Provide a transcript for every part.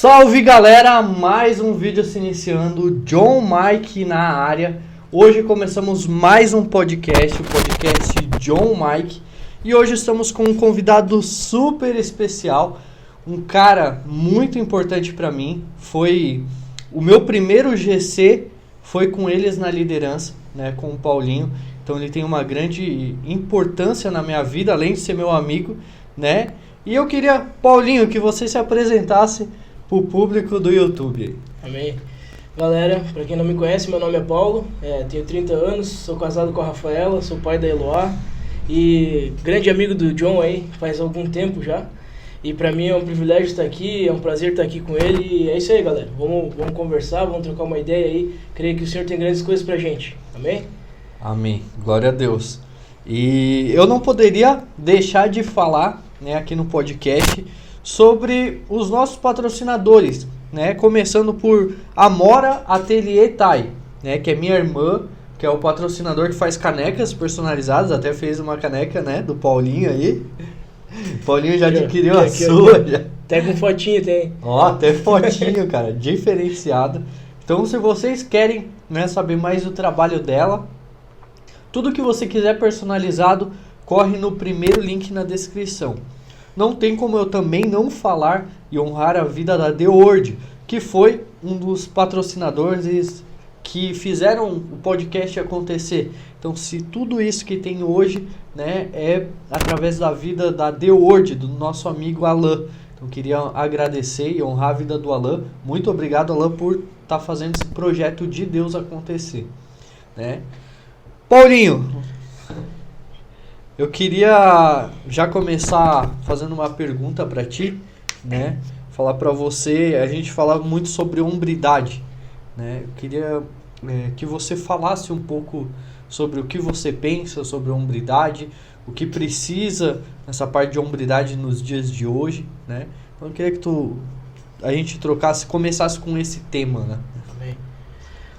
Salve galera, mais um vídeo se iniciando, John Mike na área. Hoje começamos mais um podcast, o podcast John Mike. E hoje estamos com um convidado super especial, um cara muito importante para mim. Foi o meu primeiro GC, foi com eles na liderança, né, com o Paulinho. Então ele tem uma grande importância na minha vida, além de ser meu amigo, né? E eu queria, Paulinho, que você se apresentasse pro público do YouTube. Amém. Galera, para quem não me conhece, meu nome é Paulo, tenho 30 anos, sou casado com a Rafaela, sou pai da Eloá e grande amigo do John aí, faz algum tempo já. E para mim é um privilégio estar aqui, é um prazer estar aqui com ele e é isso aí, galera. Vamos conversar, vamos trocar uma ideia aí. Creio que o Senhor tem grandes coisas pra gente. Amém? Amém. Glória a Deus. E eu não poderia deixar de falar, né, aqui no podcast sobre os nossos patrocinadores, né? Começando por Amora Ateliê Thai, né? Que é minha irmã, que é o patrocinador que faz canecas personalizadas, até fez uma caneca, né? Do Paulinho aí. Paulinho já adquiriu a sua. Já. Até com fotinho tem. Ó, até fotinho, cara, diferenciado. Então, se vocês querem, né, saber mais do trabalho dela, tudo que você quiser personalizado, corre no primeiro link na descrição. Não tem como eu também não falar e honrar a vida da The Word, que foi um dos patrocinadores que fizeram o podcast acontecer. Então, se tudo isso que tem hoje, né, é através da vida da The Word, do nosso amigo Alan. Então, eu queria agradecer e honrar a vida do Alan. Muito obrigado, Alan, por estar fazendo esse projeto de Deus acontecer, né? Paulinho, eu queria já começar fazendo uma pergunta para ti, né? Falar para você, a gente fala muito sobre hombridade, né? Eu queria que você falasse um pouco sobre o que você pensa sobre hombridade, o que precisa nessa parte de hombridade nos dias de hoje, né? Então eu queria que a gente começasse com esse tema, né?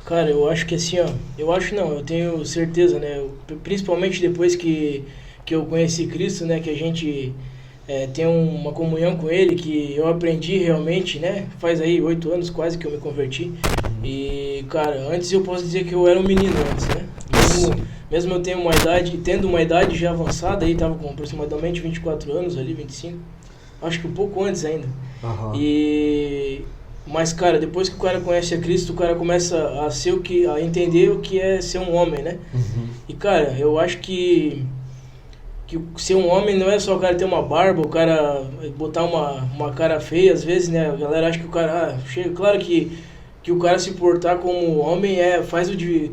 Cara, eu acho que assim, ó, eu tenho certeza, né? Principalmente depois que eu conheci Cristo, né? Que a gente tem uma comunhão com Ele, que eu aprendi realmente, né? Faz aí 8 anos quase que eu me converti. E, cara, antes eu posso dizer que eu era um menino antes, né? Mesmo eu tendo uma idade já avançada, aí tava com aproximadamente 24 anos ali, 25. Acho que um pouco antes ainda. Uhum. Mas, cara, depois que o cara conhece a Cristo, o cara começa a entender o que é ser um homem, né? Uhum. E, cara, eu acho que ser um homem não é só o cara ter uma barba, o cara botar uma cara feia, às vezes, né? A galera acha que o cara... claro que o cara se portar como homem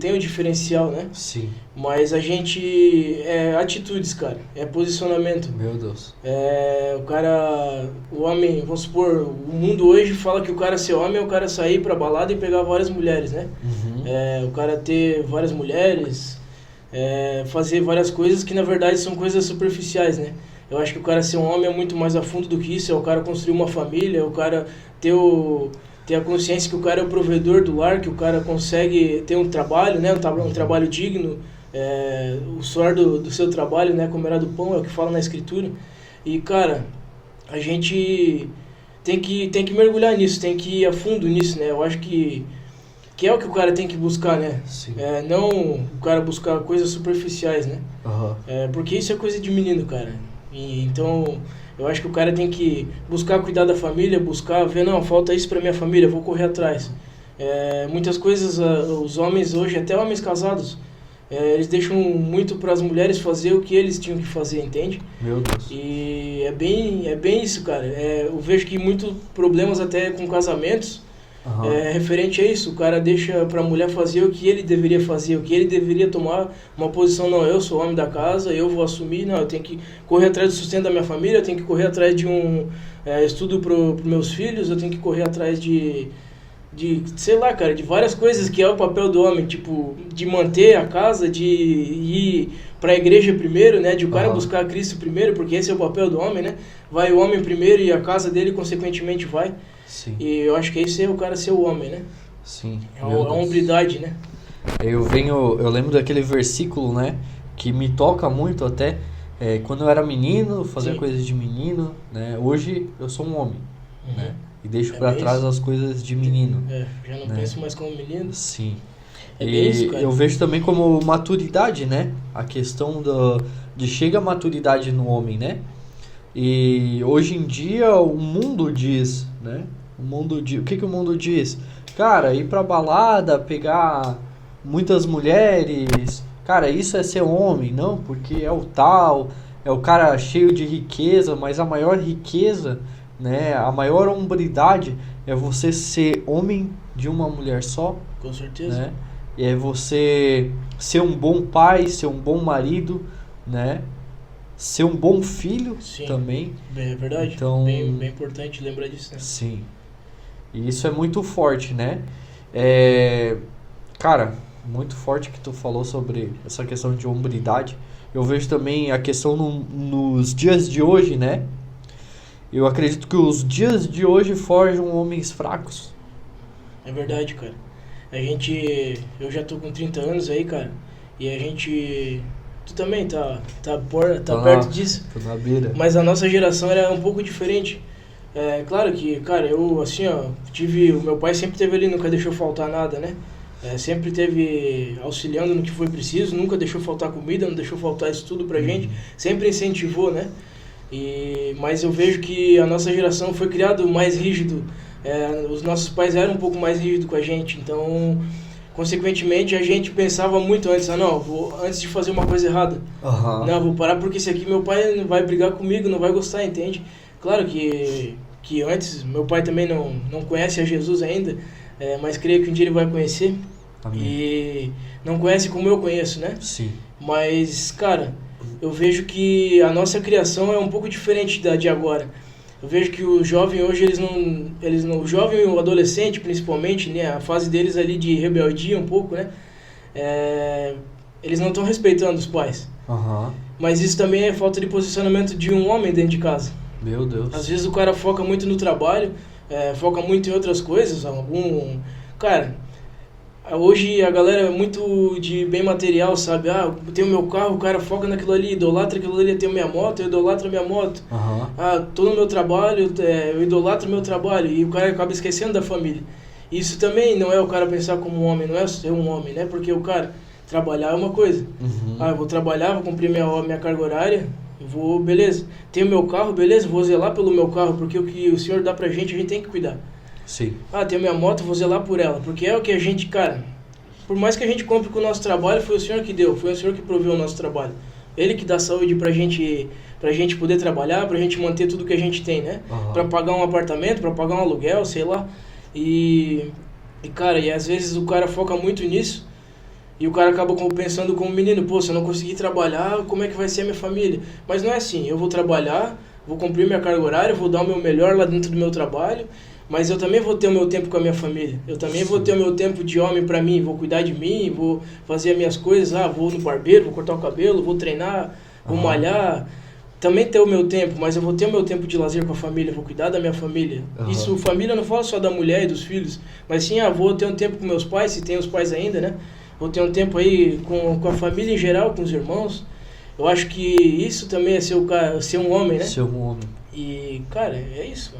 tem o diferencial, né? Sim. Mas a gente... atitudes, cara. É posicionamento. Meu Deus. O homem, vamos supor, o mundo hoje fala que o cara ser homem é o cara sair pra balada e pegar várias mulheres, né? Uhum. O cara ter várias mulheres, fazer várias coisas que na verdade são coisas superficiais, né? Eu acho que o cara ser um homem é muito mais a fundo do que isso, é o cara construir uma família, é o cara ter a consciência que o cara é o provedor do lar, que o cara consegue ter um trabalho, né? Um trabalho digno, o suor do seu trabalho, né? Comerá do pão, é o que fala na escritura. E, cara, a gente tem que mergulhar nisso, tem que ir a fundo nisso, né? Eu acho que é o que o cara tem que buscar, né? Sim. Não o cara buscar coisas superficiais, né? Uhum. Porque isso é coisa de menino, cara. Então, eu acho que o cara tem que buscar cuidar da família, buscar ver, não, falta isso pra minha família, vou correr atrás. Muitas coisas, os homens hoje, até homens casados, eles deixam muito para as mulheres fazer o que eles tinham que fazer, entende? Meu Deus. E é bem isso, cara. Eu vejo que muitos problemas até com casamentos, referente a isso, o cara deixa pra mulher fazer o que ele deveria fazer, o que ele deveria tomar uma posição, não, eu sou o homem da casa, eu vou assumir, não, eu tenho que correr atrás do sustento da minha família, eu tenho que correr atrás de um estudo pros meus filhos, eu tenho que correr atrás de sei lá, cara, de várias coisas que é o papel do homem, tipo, de manter a casa, de ir pra igreja primeiro, né, de o cara buscar Cristo primeiro, porque esse é o papel do homem, né, vai o homem primeiro e a casa dele consequentemente vai. Sim. E eu acho que isso é o cara ser o homem, né? Sim. A hombridade, né? Eu lembro daquele versículo, né, que me toca muito até, quando eu era menino, fazia coisas de menino, né, hoje eu sou um homem, né? e deixo É pra bem trás isso. as coisas de menino. Já não Né? penso mais como menino. Sim. É E bem isso, cara. eu vejo também como maturidade, né? A questão de chega a maturidade no homem, né? E hoje em dia o mundo diz, né? O que o mundo diz? Cara, ir pra balada, pegar muitas mulheres, cara, isso é ser homem, não? Porque é o tal, é o cara cheio de riqueza, mas a maior riqueza, né? A maior hombridade é você ser homem de uma mulher só, Com certeza. né? E é você ser um bom pai, ser um bom marido, né? Ser um bom filho Sim. também. É verdade. Então, Bem importante lembrar disso, né? sim. E isso é muito forte, né? Cara, muito forte que tu falou sobre essa questão de hombridade. Eu vejo também a questão nos dias de hoje, né? Eu acredito que os dias de hoje forjam homens fracos. É verdade, cara. Eu já tô com 30 anos aí, cara, e a gente... Tu também tá perto disso. Tô na beira. Mas a nossa geração era um pouco diferente. É claro que, cara, eu assim, ó, o meu pai sempre teve ali, nunca deixou faltar nada, né? Sempre teve auxiliando no que foi preciso, nunca deixou faltar comida, não deixou faltar estudo pra gente, sempre incentivou, né? Mas eu vejo que a nossa geração foi criado mais rígido, os nossos pais eram um pouco mais rígidos com a gente, então, consequentemente, a gente pensava muito antes, antes de fazer uma coisa errada, não, vou parar porque esse aqui meu pai não vai brigar comigo, não vai gostar, entende? Claro que antes, meu pai também não conhece a Jesus ainda, mas creio que um dia ele vai conhecer. Amém. E não conhece como eu conheço, né? Sim. Mas, cara, eu vejo que a nossa criação é um pouco diferente da de agora. Eu vejo que o jovem hoje, o jovem e o adolescente, principalmente, né, a fase deles ali de rebeldia um pouco, né? Eles não estão respeitando os pais. Mas isso também é falta de posicionamento de um homem dentro de casa. Meu Deus. Às vezes o cara foca muito no trabalho, foca muito em outras coisas. Cara, hoje a galera é muito de bem material, sabe? Eu tenho meu carro, o cara foca naquilo ali, idolatra aquilo ali, eu tenho minha moto, eu idolatro a minha moto. Tô no meu trabalho, eu idolatro o meu trabalho. E o cara acaba esquecendo da família. Isso também não é o cara pensar como um homem, não é ser um homem, né? Porque o cara, trabalhar é uma coisa. Eu vou trabalhar, vou cumprir minha carga horária, beleza. Tenho meu carro, beleza, vou zelar pelo meu carro, porque o que o Senhor dá pra gente, a gente tem que cuidar. Sim. Tenho minha moto, vou zelar por ela, porque é o que a gente, cara, por mais que a gente compre com o nosso trabalho, foi o Senhor que deu, foi o Senhor que proveu o nosso trabalho. Ele que dá saúde pra gente poder trabalhar, pra gente manter tudo que a gente tem, né? Pra pagar um apartamento, pra pagar um aluguel, sei lá. Cara, às vezes o cara foca muito nisso, e o cara acaba pensando como menino, se eu não conseguir trabalhar, como é que vai ser a minha família? Mas não é assim, eu vou trabalhar, vou cumprir minha carga horária, vou dar o meu melhor lá dentro do meu trabalho, mas eu também vou ter o meu tempo com a minha família, eu também vou ter o meu tempo de homem pra mim, vou cuidar de mim, vou fazer as minhas coisas, vou no barbeiro, vou cortar o cabelo, vou treinar, vou malhar, também ter o meu tempo, mas eu vou ter o meu tempo de lazer com a família, vou cuidar da minha família. Isso, família, eu não falo só da mulher e dos filhos, mas sim, vou ter um tempo com meus pais, se tem os pais ainda, né? Vou ter um tempo aí com a família em geral, com os irmãos. Eu acho que isso também é ser um homem, né? Ser um homem. E, cara, é isso.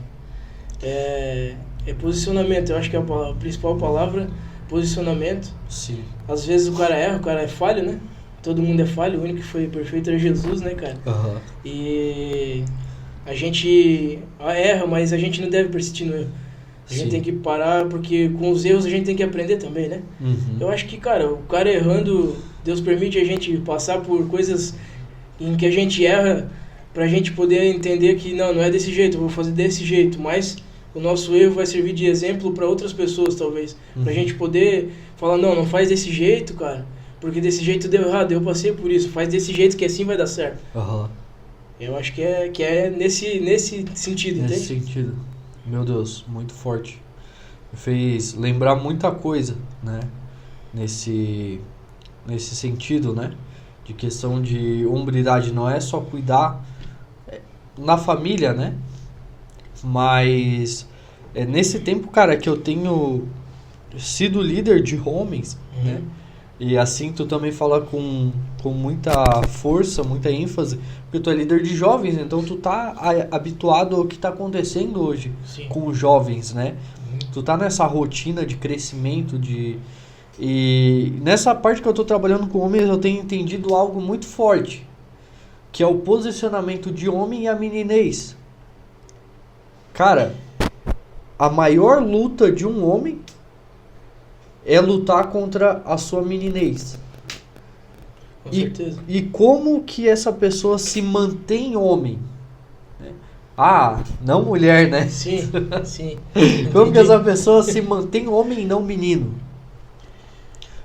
É posicionamento. Eu acho que a principal palavra, posicionamento. Sim. Às vezes o cara erra, o cara é falho, né? Todo mundo é falho, o único que foi perfeito era Jesus, né, cara? E a gente erra, mas a gente não deve persistir no erro. A gente tem que parar, porque com os erros a gente tem que aprender também, né? Eu acho que, cara, o cara errando, Deus permite a gente passar por coisas em que a gente erra, pra gente poder entender que não é desse jeito, eu vou fazer desse jeito, mas o nosso erro vai servir de exemplo para outras pessoas, talvez. Pra gente poder falar, não faz desse jeito, cara, porque desse jeito deu errado, eu passei por isso, faz desse jeito que assim vai dar certo. Eu acho que é nesse sentido, entende? Nesse sentido. Meu Deus, muito forte. Me fez lembrar muita coisa, né? Nesse sentido, né? De questão de hombridade. Não é só cuidar na família, né? Mas nesse tempo, cara, que eu tenho sido líder de homens, né? E assim tu também fala com muita força, muita ênfase, porque tu é líder de jovens, então tu tá habituado ao que tá acontecendo hoje. Sim. Com os jovens, né? Uhum. Tu tá nessa rotina de crescimento, e nessa parte que eu tô trabalhando com homens, eu tenho entendido algo muito forte, que é o posicionamento de homem e a meninez. Cara, a maior luta de um homem é lutar contra a sua meninez. Com certeza. E como que essa pessoa se mantém homem? Ah, não mulher, né? Sim, sim. Como que Entendi. essa pessoa se mantém homem e não menino?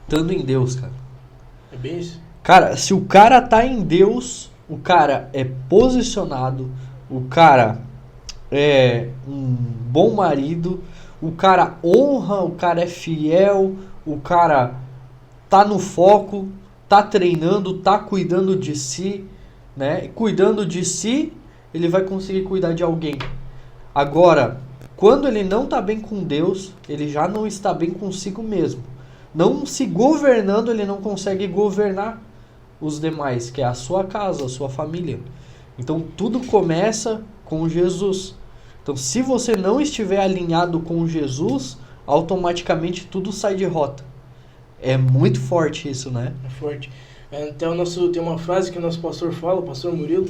Estando em Deus, cara. É bem isso. Cara, se o cara tá em Deus, o cara é posicionado, o cara é um bom marido, o cara honra, o cara é fiel, o cara tá no foco, tá treinando, tá cuidando de si, né? E cuidando de si, ele vai conseguir cuidar de alguém. Agora, quando ele não tá bem com Deus, ele já não está bem consigo mesmo. Não se governando, ele não consegue governar os demais, que é a sua casa, a sua família. Então tudo começa com Jesus. Então se você não estiver alinhado com Jesus, automaticamente tudo sai de rota. É muito forte isso, né? É forte. Até tem uma frase que o nosso pastor fala, o pastor Murilo,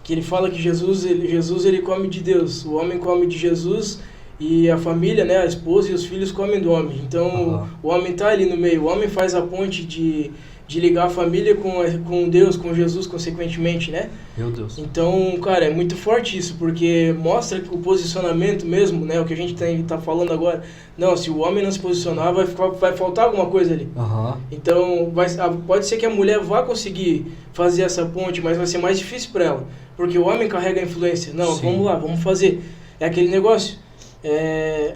que ele fala que Jesus ele come de Deus, o homem come de Jesus e a família, né, a esposa e os filhos comem do homem. Então o homem está ali no meio, o homem faz a ponte de ligar a família com Deus, com Jesus, consequentemente, né? Meu Deus. Então, cara, é muito forte isso, porque mostra o posicionamento mesmo, né? O que a gente tá falando agora. Não, se o homem não se posicionar, vai faltar alguma coisa ali. Então, pode ser que a mulher vá conseguir fazer essa ponte, mas vai ser mais difícil para ela, porque o homem carrega a influência. Não, Sim. Vamos lá, vamos fazer. É aquele negócio.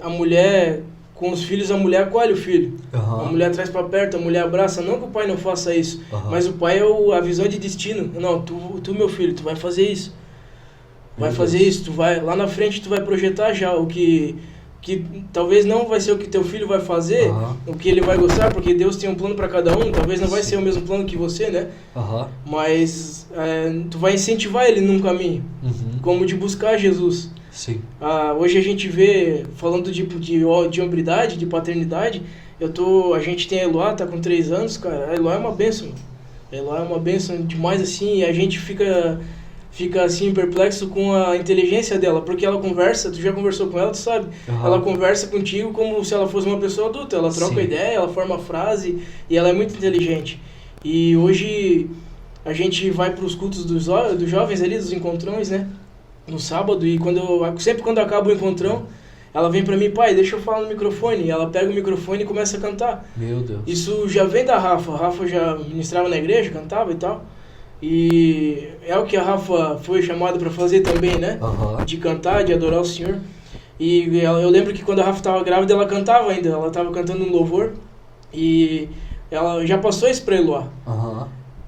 A mulher, com os filhos, a mulher acolhe o filho. A mulher traz para perto, a mulher abraça. Não que o pai não faça isso, mas o pai é a visão de destino. Não, tu meu filho, tu vai fazer isso. Vai fazer isso, tu vai, lá na frente tu vai projetar já o que talvez não vai ser o que teu filho vai fazer, o que ele vai gostar, porque Deus tem um plano para cada um, talvez não vai ser o mesmo plano que você, né? Mas tu vai incentivar ele num caminho, como de buscar Jesus. Sim. Hoje a gente vê, falando de hombridade, de paternidade, a gente tem a Eloá, tá com 3 anos, cara. A Eloá é uma bênção. A Eloá é uma bênção demais, assim, e a gente fica assim perplexo com a inteligência dela, porque ela conversa, tu já conversou com ela, tu sabe? Ela conversa contigo como se ela fosse uma pessoa adulta, ela troca ideia, ela forma frase, e ela é muito inteligente. E hoje a gente vai para os cultos dos jovens ali, dos encontrões, né? No sábado, e sempre quando acaba o encontrão, ela vem pra mim, pai, deixa eu falar no microfone. E ela pega o microfone e começa a cantar. Meu Deus. Isso já vem da Rafa. A Rafa já ministrava na igreja, cantava e tal. E é o que a Rafa foi chamada pra fazer também, né? De cantar, de adorar o Senhor. E eu lembro que quando a Rafa estava grávida, ela cantava ainda. Ela estava cantando um louvor. E ela já passou isso pra Eloá.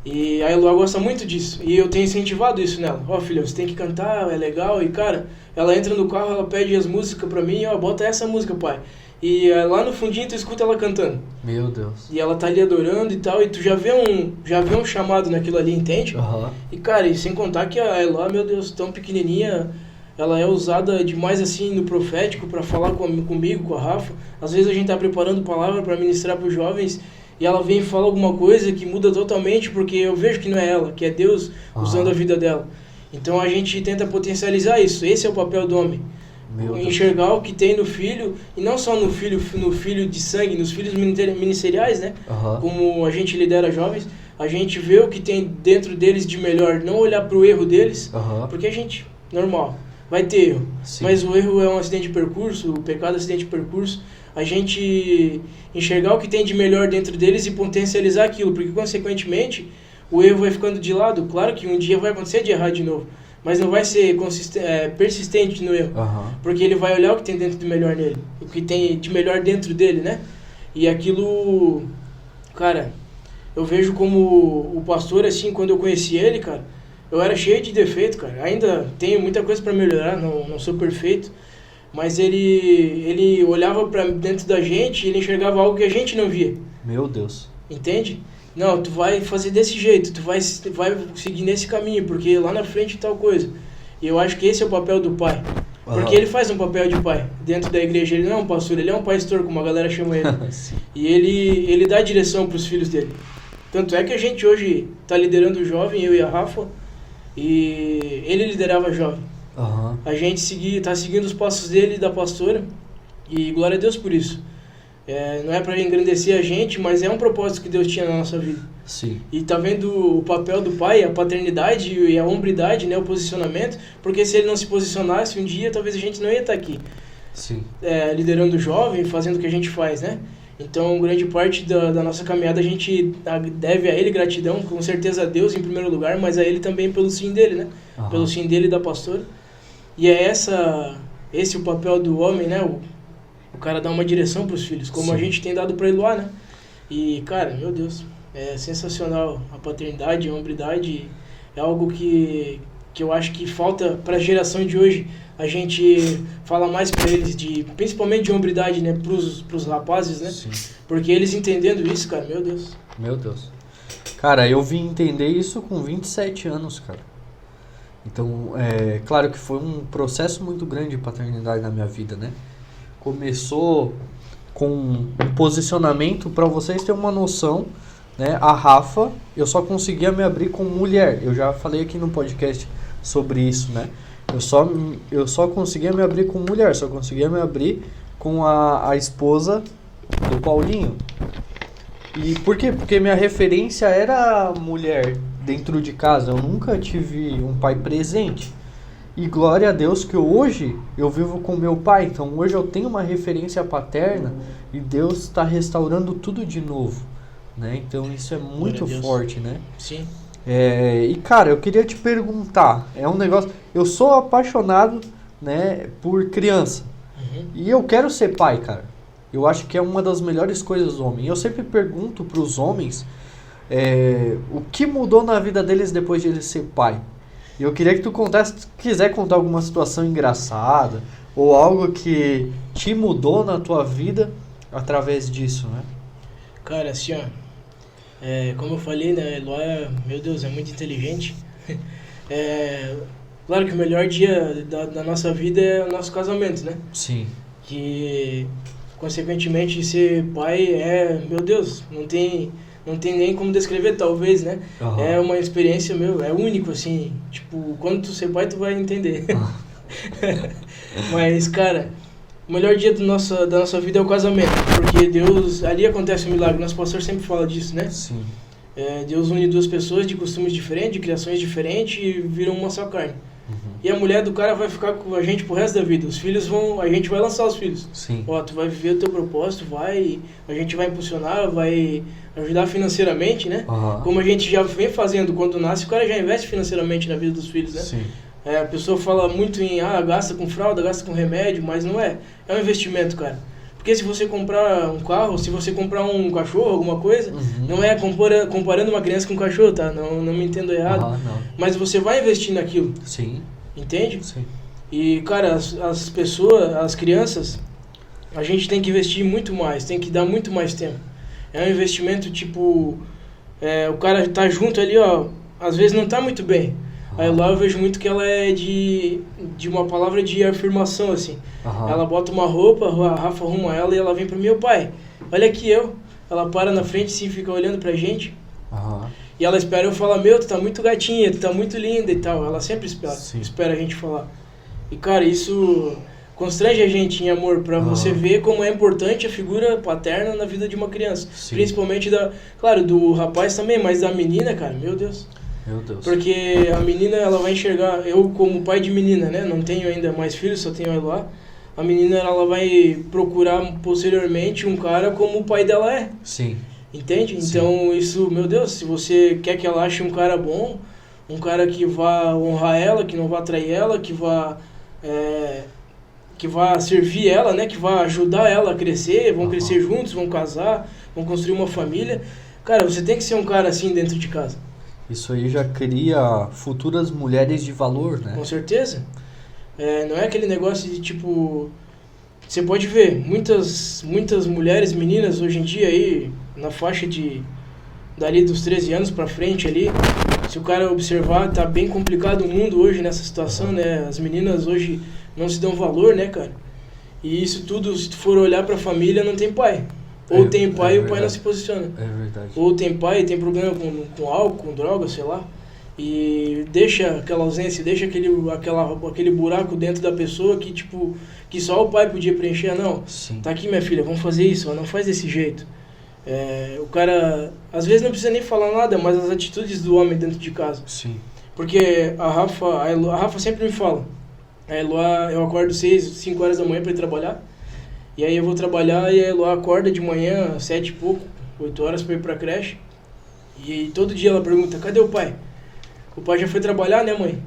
E a Eloá gosta muito disso. E eu tenho incentivado isso nela. Filha, você tem que cantar, é legal. E, cara, ela entra no carro, ela pede as músicas pra mim. Bota essa música, pai. E lá no fundinho tu escuta ela cantando. Meu Deus. E ela tá ali adorando e tal. E tu já vê um chamado naquilo ali, entende? E, cara, e sem contar que a Eloá, meu Deus, tão pequenininha, ela é usada demais, assim, no profético pra falar comigo, com a Rafa. Às vezes a gente tá preparando palavra pra ministrar pros jovens, e ela vem e fala alguma coisa que muda totalmente, porque eu vejo que não é ela, que é Deus usando a vida dela. Então a gente tenta potencializar isso. Esse é o papel do homem. Enxergar o que tem no filho, e não só no filho de sangue, nos filhos ministeriais, né? Como a gente lidera jovens, a gente vê o que tem dentro deles de melhor, não olhar pro erro deles, porque a gente, normal, vai ter erro. Sim. Mas o erro é um acidente de percurso, o pecado é um acidente de percurso. A gente enxergar o que tem de melhor dentro deles e potencializar aquilo, porque consequentemente o erro vai ficando de lado. Claro que um dia vai acontecer de errar de novo, mas não vai ser persistente no erro, porque ele vai olhar o que tem dentro de melhor nele, o que tem de melhor dentro dele, né? E aquilo, cara, eu vejo como o pastor, assim, quando eu conheci ele, cara, eu era cheio de defeito, cara. Ainda tenho muita coisa para melhorar, não sou perfeito, mas ele olhava pra dentro da gente e ele enxergava algo que a gente não via. Meu Deus. Entende? Não, tu vai fazer desse jeito, tu vai seguir nesse caminho, porque lá na frente tal coisa. E eu acho que esse é o papel do pai. Porque ele faz um papel de pai dentro da igreja. Ele não é um pastor, ele é um pastor, como a galera chama ele. E ele dá direção para os filhos dele. Tanto é que a gente hoje está liderando o jovem, eu e a Rafa, e ele liderava jovem. A gente está seguindo os passos dele e da pastora, e glória a Deus por isso. Não é para engrandecer a gente, mas é um propósito que Deus tinha na nossa vida. Sim. E tá vendo o papel do pai, a paternidade e a hombridade, né, o posicionamento, porque se ele não se posicionasse um dia, talvez a gente não ia estar aqui. Sim. Liderando o jovem, fazendo o que a gente faz, né? Então, grande parte da nossa caminhada a gente deve a ele gratidão, com certeza a Deus em primeiro lugar, mas a ele também pelo sim dele, né? Pelo sim dele e da pastora. E é esse o papel do homem, né? O cara dá uma direção para os filhos, como a gente tem dado para Eloá, né? E, cara, meu Deus, é sensacional a paternidade, a hombridade, é algo que eu acho que falta para a geração de hoje. A gente fala mais para eles, principalmente de hombridade, né, pros rapazes, né? Sim. Porque eles entendendo isso, cara, meu Deus. Meu Deus. Cara, eu vim entender isso com 27 anos, cara. Então, claro que foi um processo muito grande de paternidade na minha vida, né? Começou com um posicionamento, para vocês terem uma noção, né? A Rafa, eu só conseguia me abrir com mulher. Eu já falei aqui no podcast sobre isso, né? Eu só conseguia me abrir com mulher, só conseguia me abrir com a esposa do Paulinho. E por quê? Porque minha referência era mulher dentro de casa. Eu nunca tive um pai presente. E glória a Deus que hoje eu vivo com meu pai. Então hoje eu tenho uma referência paterna e Deus está restaurando tudo de novo, né? Então isso é muito forte, né? Sim. E cara, eu queria te perguntar, é um negócio, eu sou apaixonado, né, por criança. E eu quero ser pai, cara. Eu acho que é uma das melhores coisas do homem. Eu sempre pergunto para os homens o que mudou na vida deles depois de ele ser pai. E eu queria que tu contasse, se quiser contar alguma situação engraçada ou algo que te mudou na tua vida através disso, né? Cara, assim, ó, como eu falei, né, Eloá, meu Deus, é muito inteligente. Claro que o melhor dia da nossa vida é o nosso casamento, né? Sim. Que, consequentemente, ser pai meu Deus, não tem nem como descrever, talvez, né? É uma experiência, é único, assim. Tipo, quando tu ser pai, tu vai entender. Mas, cara, o melhor dia da nossa vida é o casamento. Porque Deus, ali acontece um milagre. Nosso pastor sempre fala disso, né? Sim. Deus une duas pessoas de costumes diferentes, de criações diferentes e viram uma só carne. E a mulher do cara vai ficar com a gente pro resto da vida. Os filhos a gente vai lançar os filhos. Sim. Ó, tu vai viver o teu propósito, a gente vai impulsionar, vai ajudar financeiramente, né? Como a gente já vem fazendo quando nasce, o cara já investe financeiramente na vida dos filhos, né? Sim. A pessoa fala muito em, gasta com fralda, gasta com remédio, mas não é. É um investimento, cara. Porque se você comprar um carro, se você comprar um cachorro, alguma coisa, não é comparando uma criança com um cachorro, tá? Não me entendo errado. Mas você vai investir naquilo. Sim. Entende? Sim. E, cara, as pessoas, as crianças, a gente tem que investir muito mais, tem que dar muito mais tempo. É um investimento, tipo, o cara tá junto ali, ó, às vezes não tá muito bem. Aí lá eu vejo muito que ela é de uma palavra de afirmação, assim. Ela bota uma roupa, a Rafa arruma ela e ela vem pro meu pai. Olha aqui eu. Ela para na frente assim, fica olhando pra gente. E ela espera eu falar, tu tá muito gatinha, tu tá muito linda e tal. Ela sempre espera a gente falar. E, cara, isso constrange a gente em amor, pra você ver como é importante a figura paterna na vida de uma criança. Sim. Principalmente claro, do rapaz também, mas da menina, cara, meu Deus. Meu Deus. Porque a menina, ela vai enxergar, eu como pai de menina, né, não tenho ainda mais filhos, só tenho a Eloá. A menina, ela vai procurar posteriormente um cara como o pai dela é. Sim. Entende? Sim. Então, isso, meu Deus, se você quer que ela ache um cara bom, um cara que vá honrar ela, que não vá trair ela, que vá servir ela, né, que vá ajudar ela a crescer, vão crescer juntos, vão casar, vão construir uma família. Cara, você tem que ser um cara assim dentro de casa. Isso aí já cria futuras mulheres de valor, né? Com certeza. Não é aquele negócio de tipo... Você pode ver, muitas mulheres, meninas hoje em dia aí, na faixa dali dos 13 anos pra frente ali, se o cara observar, tá bem complicado o mundo hoje nessa situação, né? As meninas hoje não se dão valor, né, cara? E isso tudo, se tu for olhar pra família, não tem pai. Ou tem pai e o pai não se posiciona. É verdade. Ou tem pai e tem problema com álcool, com droga, sei lá. E deixa aquela ausência, deixa aquele buraco dentro da pessoa que, tipo, que só o pai podia preencher. Não, Sim. tá aqui minha filha, vamos fazer isso, ó, não faz desse jeito. O cara, às vezes não precisa nem falar nada, mas as atitudes do homem dentro de casa. Sim. Porque a Rafa sempre me fala, a Eloá, eu acordo 5 horas da manhã para ir trabalhar, e aí eu vou trabalhar e a Eloá acorda de manhã, 7 e pouco, 8 horas para ir pra creche, e todo dia ela pergunta, cadê o pai? O pai já foi trabalhar, né, mãe?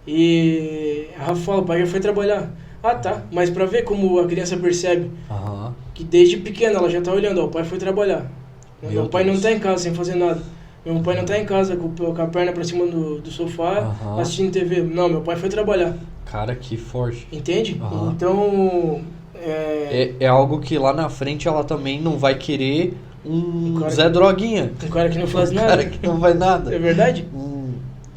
E a Rafa fala, o pai já foi trabalhar. Ah, tá, mas pra ver como a criança percebe que desde pequena ela já tá olhando, ó, o pai foi trabalhar. Meu pai não tá em casa sem fazer nada. Meu pai não tá em casa com a perna pra cima do sofá, assistindo TV. Não, meu pai foi trabalhar. Cara, que forte. Entende? Então... É algo que lá na frente ela também não vai querer Zé Droguinha. Um cara que não faz nada. Um cara que não faz nada. É verdade?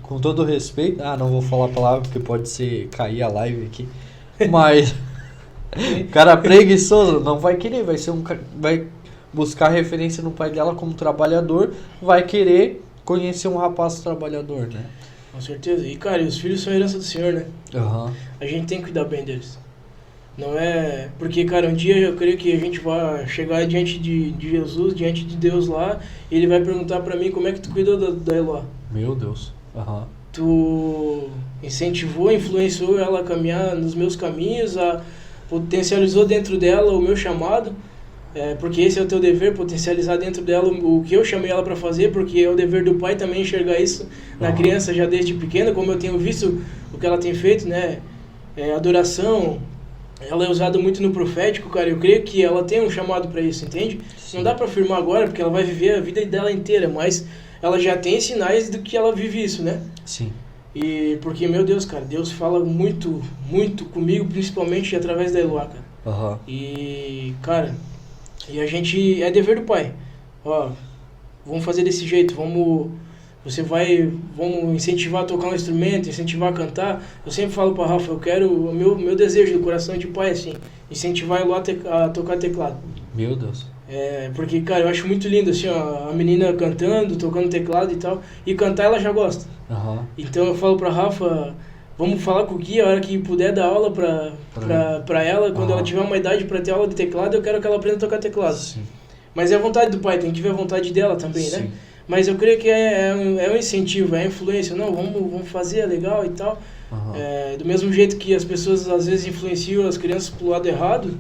Com todo respeito, não vou falar a palavra porque pode ser cair a live aqui, mas cara preguiçoso não vai querer, vai buscar referência no pai dela como trabalhador, vai querer conhecer um rapaz trabalhador, né? Com certeza. E cara, os filhos são herança do Senhor, né? A gente tem que cuidar bem deles. Não é... Porque, cara, um dia eu creio que a gente vai chegar diante de Jesus, diante de Deus lá, e Ele vai perguntar pra mim como é que tu cuidou da Eloá. Meu Deus. Tu incentivou, influenciou ela a caminhar nos meus caminhos, potencializou dentro dela o meu chamado, porque esse é o teu dever, potencializar dentro dela o que eu chamei ela para fazer, porque é o dever do pai também enxergar isso na criança já desde pequena, como eu tenho visto o que ela tem feito, né? Adoração, ela é usada muito no profético, cara, eu creio que ela tem um chamado para isso, entende? Sim. Não dá para afirmar agora, porque ela vai viver a vida dela inteira, mas ela já tem sinais do que ela vive isso, né? Sim. E porque, meu Deus, cara, Deus fala muito, muito comigo, principalmente através da Eloá, cara. E, cara, é dever do pai. Ó, vamos fazer desse jeito, vamos incentivar a tocar um instrumento, incentivar a cantar. Eu sempre falo pra Rafa, o meu desejo do coração de pai, assim, incentivar a Eloá a tocar teclado. Meu Deus. Porque, cara, eu acho muito lindo, assim, ó, a menina cantando, tocando teclado e tal, e cantar ela já gosta. Então eu falo pra Rafa, vamos falar com o Gui, a hora que puder dar aula pra ela, quando ela tiver uma idade pra ter aula de teclado, eu quero que ela aprenda a tocar teclado. Sim. Mas é a vontade do pai, tem que ver a vontade dela também, né? Mas eu creio que é um incentivo, é influência, não, vamos fazer, é legal e tal. Do mesmo jeito que as pessoas às vezes influenciam as crianças pro lado errado,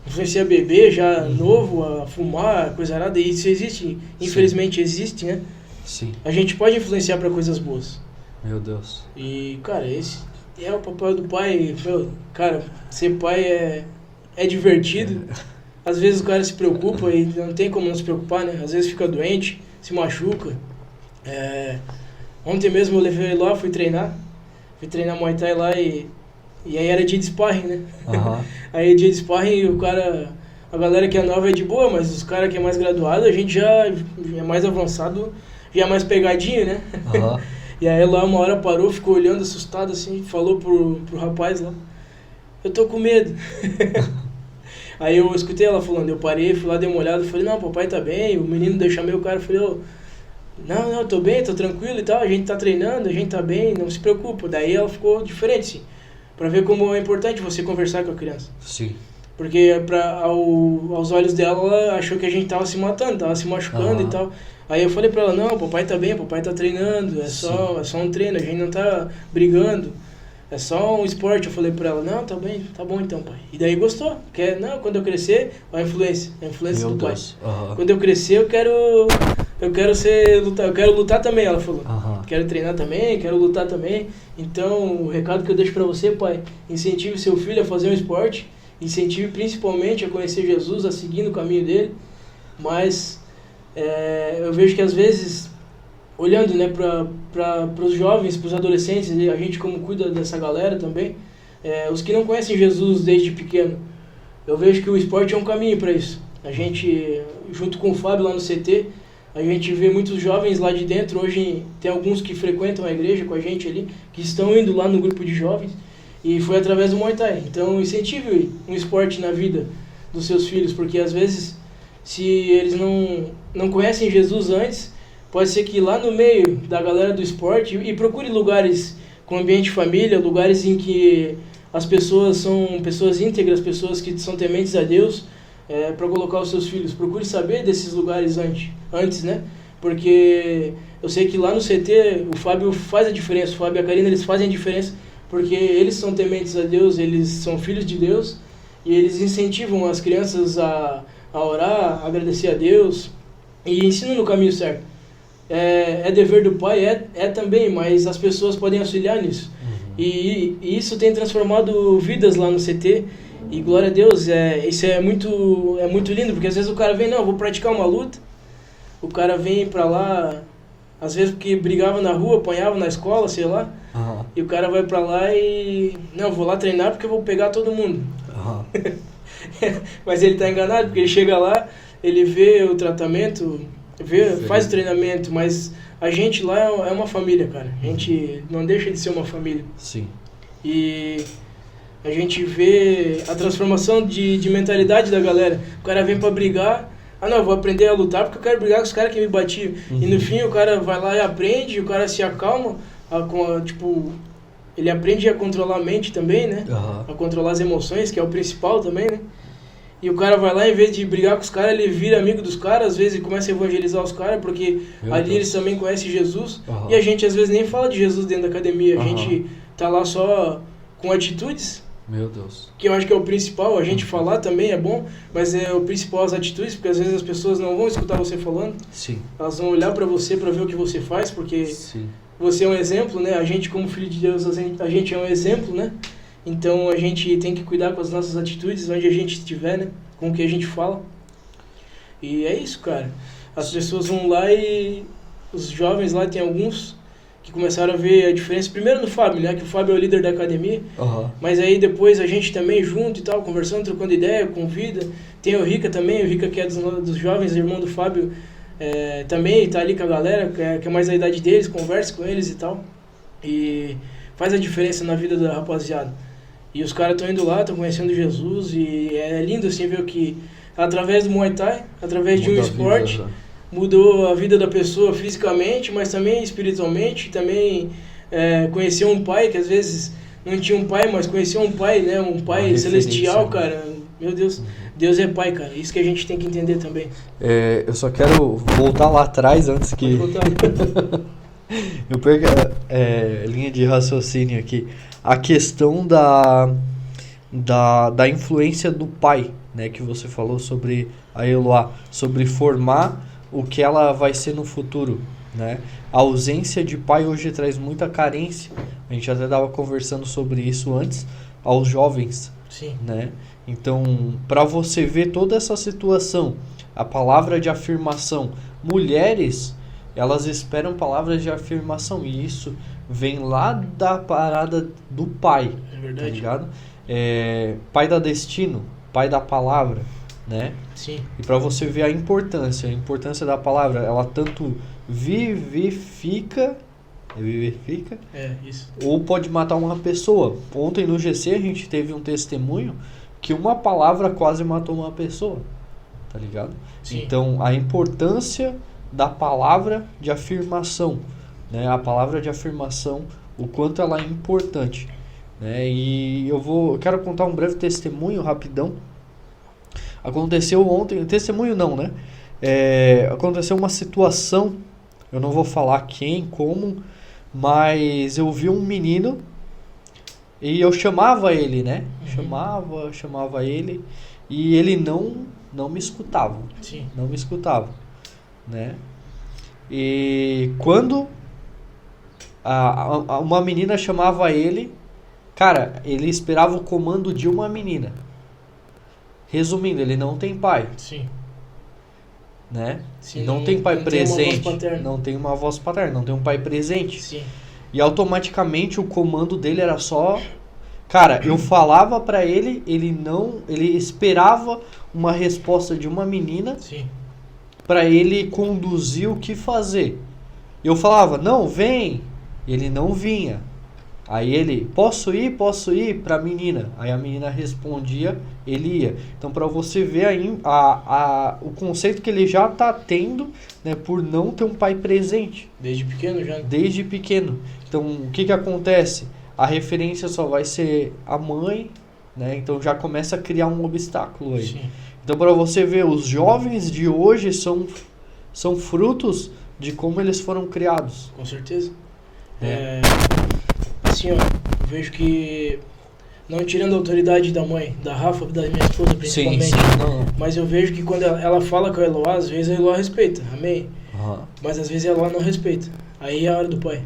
influencia a beber já novo, a fumar, coisa nada, e isso existe, infelizmente existe, né? Sim. A gente pode influenciar para coisas boas. Meu Deus. E, cara, esse é o papel do pai. Meu, cara, ser pai é divertido. Às vezes o cara se preocupa e não tem como não se preocupar, né? Às vezes fica doente, se machuca. Ontem mesmo eu levei ele lá, fui treinar Muay Thai lá e aí era dia de sparring, né? Aí dia de sparring a galera que é nova é de boa, mas os caras que é mais graduado, a gente já é mais avançado, já é mais pegadinho, né? E aí lá uma hora parou, ficou olhando assustado assim, falou pro rapaz lá, eu tô com medo. Aí eu escutei ela falando, eu parei, fui lá, dei uma olhada, falei, não, papai tá bem, o menino chamei o cara, falei, não, eu tô bem, tô tranquilo e tal, a gente tá treinando, a gente tá bem, não se preocupa. Daí ela ficou diferente, assim, pra ver como é importante você conversar com a criança. Sim. Porque aos olhos dela, ela achou que a gente tava se matando, tava se machucando e tal. Aí eu falei pra ela, não, papai tá bem, papai tá treinando, é só um treino, a gente não tá brigando, é só um esporte. Eu falei pra ela, não, tá bem, tá bom então, pai. E daí gostou, porque quando eu crescer, a influência do pai. Quando eu crescer, eu quero lutar também, ela falou. Quero treinar também, quero lutar também. Então, o recado que eu deixo pra você, pai, incentive seu filho a fazer um esporte, incentive principalmente a conhecer Jesus, a seguir no caminho dele, mas eu vejo que às vezes, olhando, né, para os jovens, para os adolescentes, a gente como cuida dessa galera também, os que não conhecem Jesus desde pequeno, eu vejo que o esporte é um caminho para isso. A gente, junto com o Fábio lá no CT, a gente vê muitos jovens lá de dentro. Hoje tem alguns que frequentam a igreja com a gente ali, que estão indo lá no grupo de jovens, e foi através do Muay Thai. Então incentive um esporte na vida dos seus filhos, porque às vezes, se eles não conhecem Jesus antes, pode ser que lá no meio da galera do esporte, e procure lugares com ambiente família, lugares em que as pessoas são pessoas íntegras, pessoas que são tementes a Deus, para colocar os seus filhos. Procure saber desses lugares antes, né? Porque eu sei que lá no CT o Fábio faz a diferença, o Fábio e a Karina, eles fazem a diferença, porque eles são tementes a Deus, eles são filhos de Deus, e eles incentivam as crianças a orar, a agradecer a Deus, e ensinam no caminho certo. É dever do pai, também, mas as pessoas podem auxiliar nisso. E isso tem transformado vidas lá no CT, e glória a Deus, isso é muito lindo, porque às vezes o cara vem, não, eu vou praticar uma luta, o cara vem pra lá, às vezes porque brigava na rua, apanhava na escola, sei lá, e o cara vai pra lá e, não, vou lá treinar porque eu vou pegar todo mundo. Mas ele tá enganado, porque ele chega lá, ele vê o tratamento, faz o treinamento, mas a gente lá é uma família, cara. A gente não deixa de ser uma família. Sim. E a gente vê a transformação de mentalidade da galera. O cara vem pra brigar, não, eu vou aprender a lutar porque eu quero brigar com os caras que me batiam. E no fim o cara vai lá e aprende, o cara se acalma, ele aprende a controlar a mente também, né? A controlar as emoções, que é o principal também, né? E o cara vai lá, em vez de brigar com os caras, ele vira amigo dos caras, às vezes começa a evangelizar os caras, porque ali eles também conhecem Jesus. E a gente às vezes nem fala de Jesus dentro da academia, a gente tá lá só com atitudes. Meu Deus. Que eu acho que é o principal, a gente falar também é bom, mas é o principal as atitudes, porque às vezes as pessoas não vão escutar você falando. Sim. Elas vão olhar pra você pra ver o que você faz, porque você é um exemplo, né? A gente como filho de Deus, a gente é um exemplo, né? Então a gente tem que cuidar com as nossas atitudes, onde a gente estiver, né? Com o que a gente fala. E é isso, cara. As pessoas vão lá e os jovens lá, tem alguns que começaram a ver a diferença, primeiro no Fábio, né? Que o Fábio é o líder da academia, mas aí depois a gente também junto e tal, conversando, trocando ideia, convida. Tem o Rica também, o Rica que é dos jovens, irmão do Fábio, também tá ali com a galera, que é mais a idade deles, conversa com eles e tal. E faz a diferença na vida da rapaziada. E os caras estão indo lá, estão conhecendo Jesus, e é lindo assim ver que através do Muay Thai, através de um esporte, mudou a vida da pessoa fisicamente, mas também espiritualmente, também conheceu um pai, que às vezes não tinha um pai, mas conheceu um pai, né? Um pai celestial, cara. Meu Deus, Deus é pai, cara. Isso que a gente tem que entender também. Eu só quero voltar lá atrás antes que... Pode voltar. Eu perco linha de raciocínio aqui. A questão da influência do pai, né? Que você falou sobre a Eloá, sobre formar o que ela vai ser no futuro, né? A ausência de pai hoje traz muita carência. A gente até estava conversando sobre isso antes, aos jovens. Sim. Né? Então, para você ver toda essa situação, a palavra de afirmação, mulheres, elas esperam palavras de afirmação, e isso vem lá da parada do pai. É verdade. Tá ligado? Pai da destino, pai da palavra, né? Sim. E para você ver a importância da palavra, ela tanto vivifica, isso. ou pode matar uma pessoa. Ontem no GC a gente teve um testemunho que uma palavra quase matou uma pessoa, tá ligado? Sim. Então a importância da palavra de afirmação, né? A palavra de afirmação, o quanto ela é importante, né? E eu quero contar um breve testemunho rapidão. Aconteceu ontem, testemunho não, né? Aconteceu uma situação, eu não vou falar quem, como, mas eu vi um menino e eu chamava ele, né? Chamava ele, e ele não me escutava. Sim. Não me escutava, né? E quando uma menina chamava ele, cara, ele esperava o comando de uma menina. Resumindo, ele não tem pai. Sim. Né? Sim, não tem pai presente, não tem uma voz paterna, não tem um pai presente. Sim. E automaticamente o comando dele era só Cara, eu falava pra ele, ele esperava uma resposta de uma menina Sim. pra ele conduzir o que fazer. Eu falava, não, vem. Ele não vinha. Aí ele, posso ir pra menina. Aí a menina respondia, ele ia. Então pra você ver o conceito que ele já tá tendo, né, por não ter um pai presente. Desde pequeno já. Desde pequeno. Então o que acontece? A referência só vai ser a mãe, né? Então já começa a criar um obstáculo aí. Sim. Então pra você ver, os jovens de hoje são frutos de como eles foram criados. Com certeza. Assim, ó, eu vejo que, não tirando a autoridade da mãe, da Rafa, da minha esposa principalmente, Não. mas eu vejo que quando ela fala com a Eloá, às vezes a Eloá respeita, amém? Mas às vezes a Eloá não respeita. Aí é a hora do pai,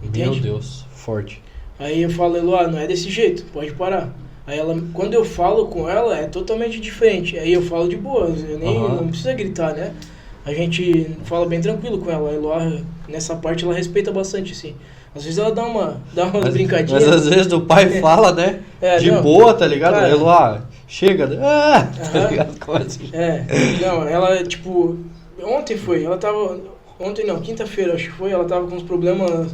entende? Meu Deus, forte. Aí eu falo, Eloá, não é desse jeito, pode parar. Aí ela, quando eu falo com ela, é totalmente diferente. Aí eu falo de boa, eu nem não precisa gritar, né? A gente fala bem tranquilo com ela. A Eloá, nessa parte, ela respeita bastante, assim. Às vezes ela dá uma brincadinha. Mas às vezes o pai fala, né? De boa, tá ligado? Cara, Eloá, chega. Tá ligado? Como assim? Não, ela, tipo, quinta-feira, acho que foi, ela tava com uns problemas.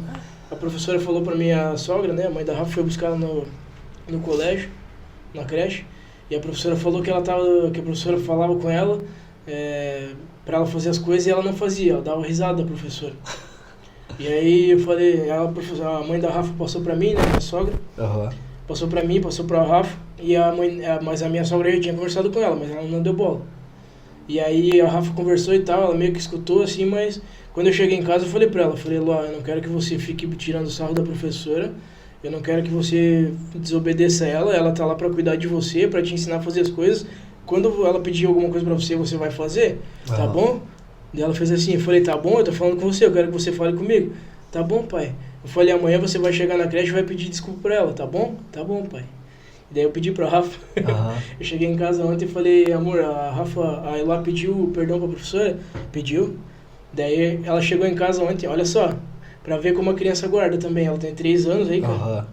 A professora falou pra minha sogra, né? A mãe da Rafa foi buscar ela no colégio, na creche. E a professora falou que a professora falava com ela pra ela fazer as coisas e ela não fazia. Ela dava risada da professora. E aí eu falei, a mãe da Rafa passou pra mim, né, minha sogra, passou pra mim, passou pra Rafa, mas a minha sogra já tinha conversado com ela, mas ela não deu bola. E aí a Rafa conversou e tal, ela meio que escutou assim, mas quando eu cheguei em casa eu falei pra ela, Lua, eu não quero que você fique tirando sarro da professora, eu não quero que você desobedeça ela tá lá pra cuidar de você, pra te ensinar a fazer as coisas, quando ela pedir alguma coisa pra você, você vai fazer, tá bom? E ela fez assim, eu falei, tá bom, eu tô falando com você, eu quero que você fale comigo. Tá bom, pai. Eu falei, amanhã você vai chegar na creche e vai pedir desculpa pra ela, tá bom? Tá bom, pai. E daí eu pedi pra Rafa. Eu cheguei em casa ontem e falei, amor, a Eloá pediu perdão pra professora? Pediu. Daí ela chegou em casa ontem, olha só, pra ver como a criança guarda também, ela tem 3 anos aí, cara.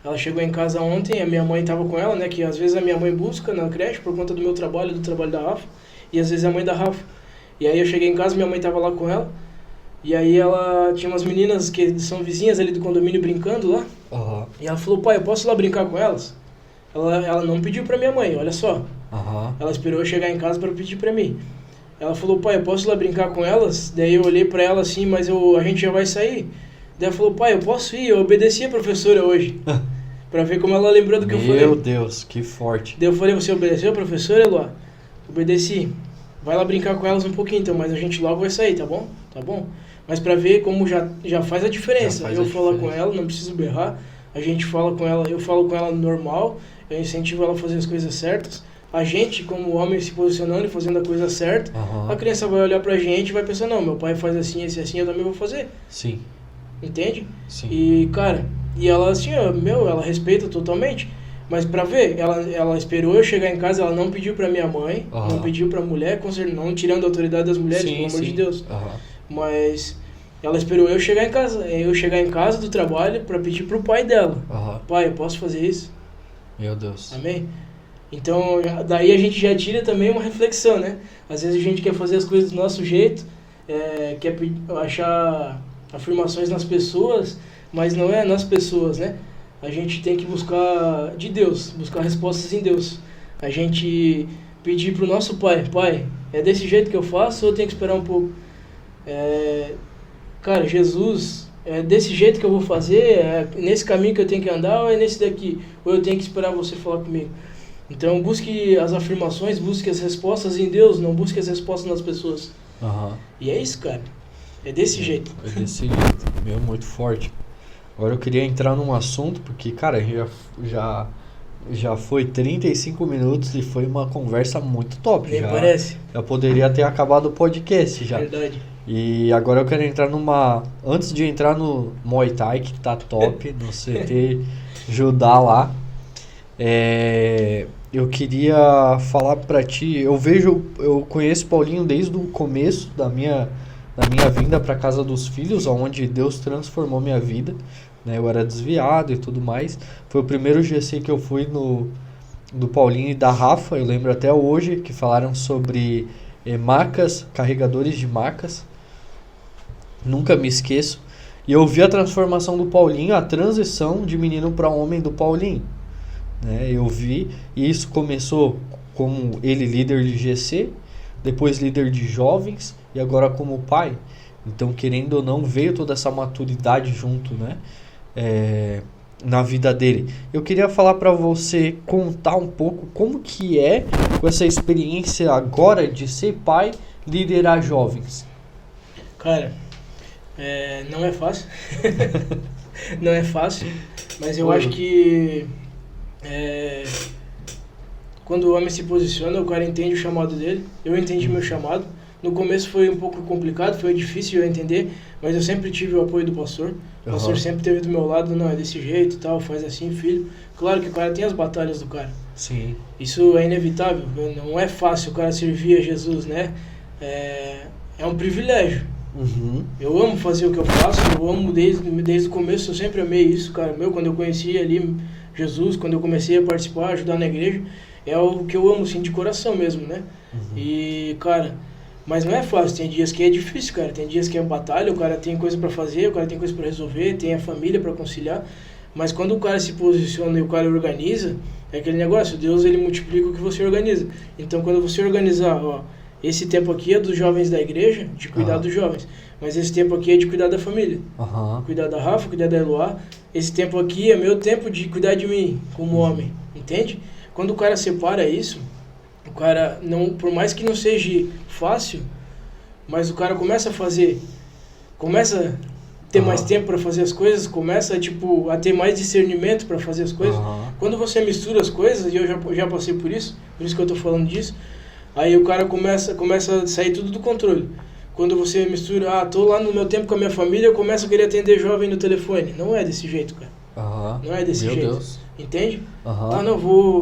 Ela chegou em casa ontem, a minha mãe tava com ela, né, que às vezes a minha mãe busca na creche por conta do meu trabalho, do trabalho da Rafa, e às vezes a mãe da Rafa. E aí eu cheguei em casa, minha mãe tava lá com ela, e aí ela tinha umas meninas que são vizinhas ali do condomínio brincando lá, e ela falou, pai, eu posso ir lá brincar com elas? Ela não pediu pra minha mãe, olha só. Ela esperou eu chegar em casa pra pedir pra mim. Ela falou, pai, eu posso ir lá brincar com elas? Daí eu olhei pra ela assim, mas a gente já vai sair. Daí ela falou, pai, eu posso ir, eu obedeci a professora hoje. Pra ver como ela lembrou do que eu falei. Meu Deus, que forte. Daí eu falei, você obedeceu a professora, Eloá? Obedeci. Vai lá brincar com elas um pouquinho então, mas a gente logo vai sair, tá bom? Tá bom? Mas pra ver como já faz a diferença. Eu falo com ela, não preciso berrar. A gente fala com ela, eu falo com ela normal, eu incentivo ela a fazer as coisas certas. A gente, como homem, se posicionando e fazendo a coisa certa, a criança vai olhar pra gente e vai pensar, não, meu pai faz assim, esse assim, eu também vou fazer. Sim. Entende? Sim. E, cara, ela assim, ela respeita totalmente. Mas pra ver, ela esperou eu chegar em casa, ela não pediu pra minha mãe, não pediu pra mulher, não tirando a autoridade das mulheres, pelo amor de Deus. Mas ela esperou eu chegar em casa do trabalho pra pedir pro pai dela. Pai, eu posso fazer isso? Meu Deus. Amém? Então, daí a gente já tira também uma reflexão, né? Às vezes a gente quer fazer as coisas do nosso jeito, quer achar afirmações nas pessoas, mas não é nas pessoas, né? A gente tem que buscar de Deus, buscar respostas em Deus. A gente pedir pro nosso pai, pai, é desse jeito que eu faço ou eu tenho que esperar um pouco? Cara, Jesus, é desse jeito que eu vou fazer? É nesse caminho que eu tenho que andar ou é nesse daqui? Ou eu tenho que esperar você falar comigo? Então busque as afirmações, busque as respostas em Deus, não busque as respostas nas pessoas. E é isso, cara. É desse jeito. É desse jeito. Meu, muito forte. Agora eu queria entrar num assunto, porque, cara, já foi 35 minutos e foi uma conversa muito top. Nem parece. Já poderia ter acabado o podcast já. Verdade. E agora eu quero entrar antes de entrar no Muay Thai, que tá top, no CT Judá lá. Eu queria falar pra ti, eu conheço o Paulinho desde o começo da minha vinda pra casa dos filhos, onde Deus transformou minha vida, né? Eu era desviado e tudo mais. Foi o primeiro GC que eu fui do Paulinho e da Rafa, eu lembro até hoje, que falaram sobre macas, carregadores de macas. Nunca me esqueço. E eu vi a transformação do Paulinho, a transição de menino para homem do Paulinho, né? Eu vi, e isso começou como ele líder de GC, depois líder de jovens e agora como pai. Então, querendo ou não, veio toda essa maturidade junto, né? Na vida dele. Eu queria falar para você contar um pouco como que é com essa experiência agora de ser pai, liderar jovens. Cara, não é fácil. Não é fácil, mas eu acho que quando o homem se posiciona, o cara entende o chamado dele. Eu entendi meu chamado. No começo foi um pouco complicado, foi difícil eu entender, mas eu sempre tive o apoio do pastor. O pastor sempre esteve do meu lado, não, é desse jeito e tal, faz assim, filho. Claro que o cara tem as batalhas do cara. Sim. Isso é inevitável, não é fácil o cara servir a Jesus, né? É um privilégio. Uhum. Eu amo fazer o que eu faço, eu amo desde o começo, eu sempre amei isso, cara. Quando eu conheci ali Jesus, quando eu comecei a participar, ajudar na igreja, é o que eu amo, assim, de coração mesmo, né? Uhum. E, cara, mas não é fácil, tem dias que é difícil, cara, tem dias que é batalha, o cara tem coisa pra fazer, o cara tem coisa pra resolver, tem a família pra conciliar, mas quando o cara se posiciona e o cara organiza, é aquele negócio, Deus ele multiplica o que você organiza. Então quando você organizar, esse tempo aqui é dos jovens da igreja, de cuidar dos jovens, mas esse tempo aqui é de cuidar da família, cuidar da Rafa, cuidar da Eloá, esse tempo aqui é meu tempo de cuidar de mim como homem, entende? Quando o cara separa isso, o cara, não, por mais que não seja fácil, mas o cara começa a fazer, começa a ter mais tempo para fazer as coisas, começa a ter mais discernimento para fazer as coisas. Quando você mistura as coisas, e eu já passei por isso que eu estou falando disso, aí o cara começa a sair tudo do controle. Quando você mistura, tô lá no meu tempo com a minha família, eu começo a querer atender jovem no telefone. Não é desse jeito, cara. Não é desse jeito. Deus. Entende?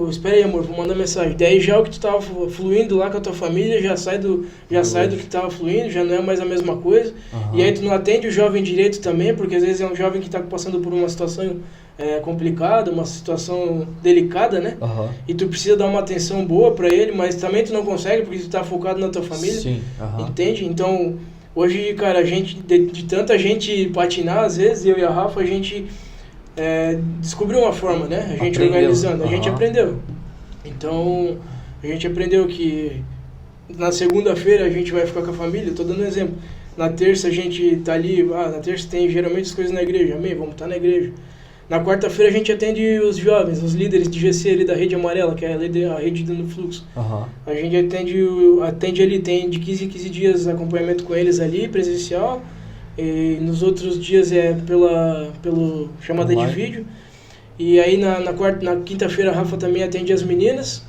Espera aí, amor, vou mandar mensagem. Daí já o que tu tava fluindo lá com a tua família já sai do que tava fluindo, já não é mais a mesma coisa. E aí tu não atende o jovem direito também, porque às vezes é um jovem que tá passando por uma situação complicada, uma situação delicada, né? E tu precisa dar uma atenção boa pra ele, mas também tu não consegue porque tu tá focado na tua família. Sim. Entende? Então, hoje, cara, a gente, de tanta gente patinar, às vezes, eu e a Rafa, a gente descobriu uma forma, né? A gente organizando, a gente aprendeu. Então, a gente aprendeu que na segunda-feira a gente vai ficar com a família, tô dando um exemplo. Na terça a gente tá ali, na terça tem geralmente as coisas na igreja, amém? Vamos estar na igreja. Na quarta-feira a gente atende os jovens, os líderes de GC ali da Rede Amarela, que é a rede do fluxo. A gente atende ali, tem de 15 em 15 dias acompanhamento com eles ali, presencial. E nos outros dias é pelo chamada de vídeo. E aí na quinta-feira a Rafa também atende as meninas.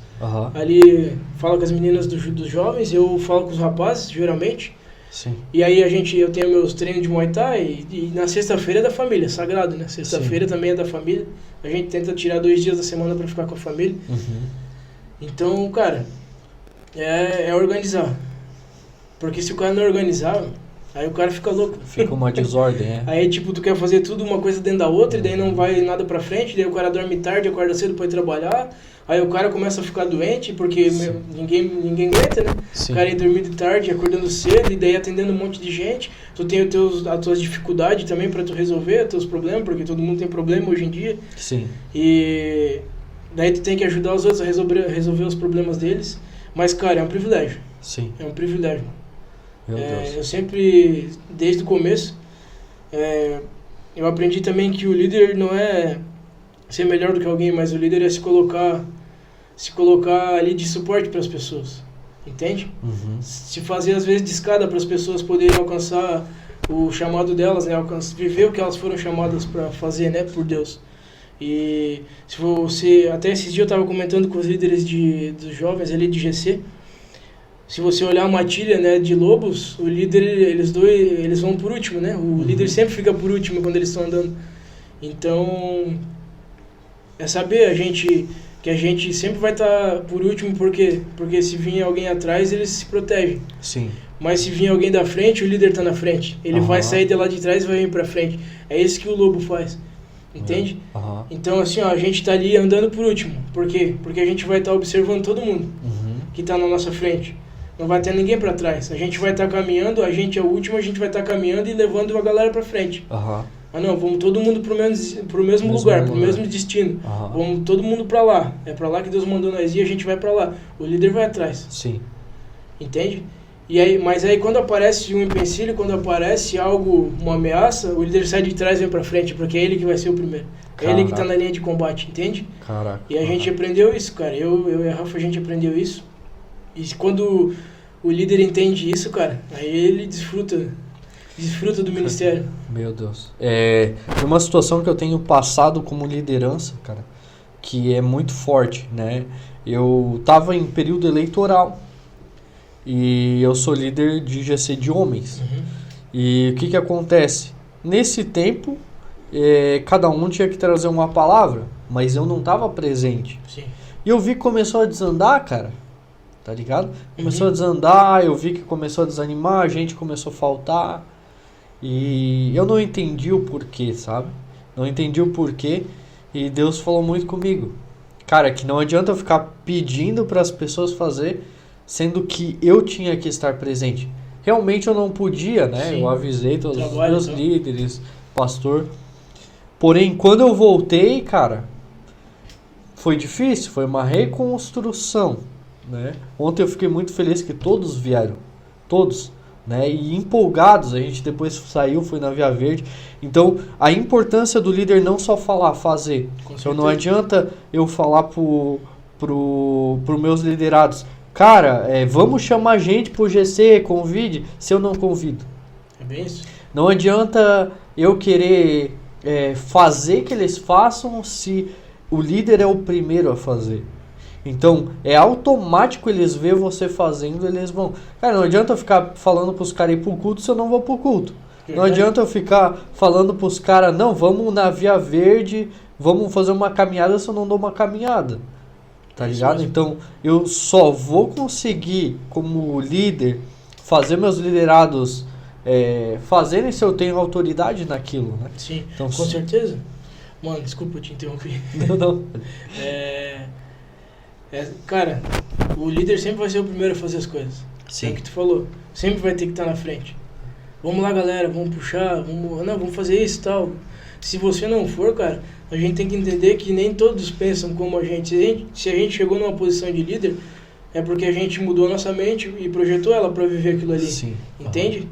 Ali fala com as meninas dos jovens, eu falo com os rapazes, geralmente. Sim. E aí eu tenho meus treinos de Muay Thai e na sexta-feira é da família, sagrado, né? Sexta-feira também é da família. A gente tenta tirar 2 dias da semana pra ficar com a família. Então, cara, é organizar. Porque se o cara não organizar, aí o cara fica louco. Fica uma desordem, Aí, tu quer fazer tudo uma coisa dentro da outra, e daí não vai nada pra frente, daí o cara dorme tarde, acorda cedo pra ir trabalhar, aí o cara começa a ficar doente, porque ninguém aguenta, né? Sim. O cara ir dormindo tarde, acordando cedo, e daí atendendo um monte de gente. Tu tem as tuas dificuldades também pra tu resolver, os teus problemas, porque todo mundo tem problema hoje em dia. Sim. E daí tu tem que ajudar os outros a resolver os problemas deles. Mas, cara, é um privilégio. Sim. É um privilégio. Meu Deus. Eu sempre, desde o começo, eu aprendi também que o líder não é ser melhor do que alguém, mas o líder é se colocar ali de suporte para as pessoas, entende? Se fazer às vezes de escada para as pessoas poderem alcançar o chamado delas, né? Viver o que elas foram chamadas para fazer, né? Por Deus. E se você, até esses dias eu estava comentando com os líderes dos jovens ali de GC. Se você olhar uma matilha, né, de lobos, o líder, eles vão por último, né? O líder sempre fica por último quando eles estão andando. Então, é saber que a gente sempre vai estar por último, porque se vir alguém atrás, eles se protegem. Sim. Mas se vir alguém da frente, o líder está na frente. Ele vai sair de lá de trás e vai vir para frente. É isso que o lobo faz. entende? Aham. Então, assim, ó, a gente tá ali andando por último. Por quê? Porque a gente vai estar observando todo mundo Uhum. que tá na nossa frente. Não vai ter ninguém para trás. A gente vai estar caminhando, a gente é o último, a gente vai estar caminhando e levando a galera para frente. Aham. Ah, não, vamos todo mundo pro mesmo lugar, pro mesmo destino. Aham. Vamos todo mundo para lá. É para lá que Deus mandou nós ir, a gente vai para lá. O líder vai atrás. Sim. Entende? E aí, mas aí quando aparece um empecilho, quando aparece algo, uma ameaça, o líder sai de trás e vem para frente, porque é ele que vai ser o primeiro. É ele que tá na linha de combate, entende? Caraca. E a gente aprendeu isso, cara. Eu e a Rafa, a gente aprendeu isso. E quando o líder entende isso, cara, aí ele desfruta do ministério. Meu Deus. É uma situação que eu tenho passado como liderança, cara, que é muito forte, né? Eu tava em período eleitoral e eu sou líder de GC de homens. Uhum. E o que acontece? Nesse tempo, cada um tinha que trazer uma palavra, mas eu não tava presente. Sim. E eu vi que começou a desandar, cara. Tá ligado? Começou a desandar, eu vi que começou a desanimar, a gente começou a faltar. E eu não entendi o porquê, sabe? Não entendi o porquê. E Deus falou muito comigo. Cara, que não adianta eu ficar pedindo para as pessoas fazer, sendo que eu tinha que estar presente. Realmente eu não podia, né? Sim. Eu avisei todos os Trabalho, meus então. líderes, pastor. Porém, quando eu voltei, cara, foi difícil, foi uma reconstrução, né? Ontem eu fiquei muito feliz que todos vieram, todos, né? E empolgados, a gente depois saiu, foi na Via Verde. Então, a importância do líder não só falar, fazer. Com Então não certeza. adianta eu falar pro meus liderados, cara, vamos chamar gente pro GC, convide, se eu não convido. É bem isso? Não adianta eu querer fazer que eles façam se o líder é o primeiro a fazer. Então, é automático eles ver você fazendo, eles vão. Cara, não adianta eu ficar falando pros caras ir pro culto se eu não vou pro culto. Não Verdade. adianta eu ficar falando pros caras, não, vamos na Via Verde, vamos fazer uma caminhada se eu não dou uma caminhada. Tá Isso ligado? mesmo. Então, eu só vou conseguir, como líder, fazer meus liderados fazerem se eu tenho autoridade naquilo, né? Sim, Então, com certeza. Mano, desculpa eu te interromper. Não. Cara, o líder sempre vai ser o primeiro a fazer as coisas. Sim. É o que tu falou. Sempre vai ter que estar na frente. Vamos lá, galera, vamos puxar, vamos fazer isso e tal. Se você não for, cara, a gente tem que entender que nem todos pensam como a gente. Se a gente chegou numa posição de líder, é porque a gente mudou a nossa mente e projetou ela para viver aquilo ali. Sim. Entende?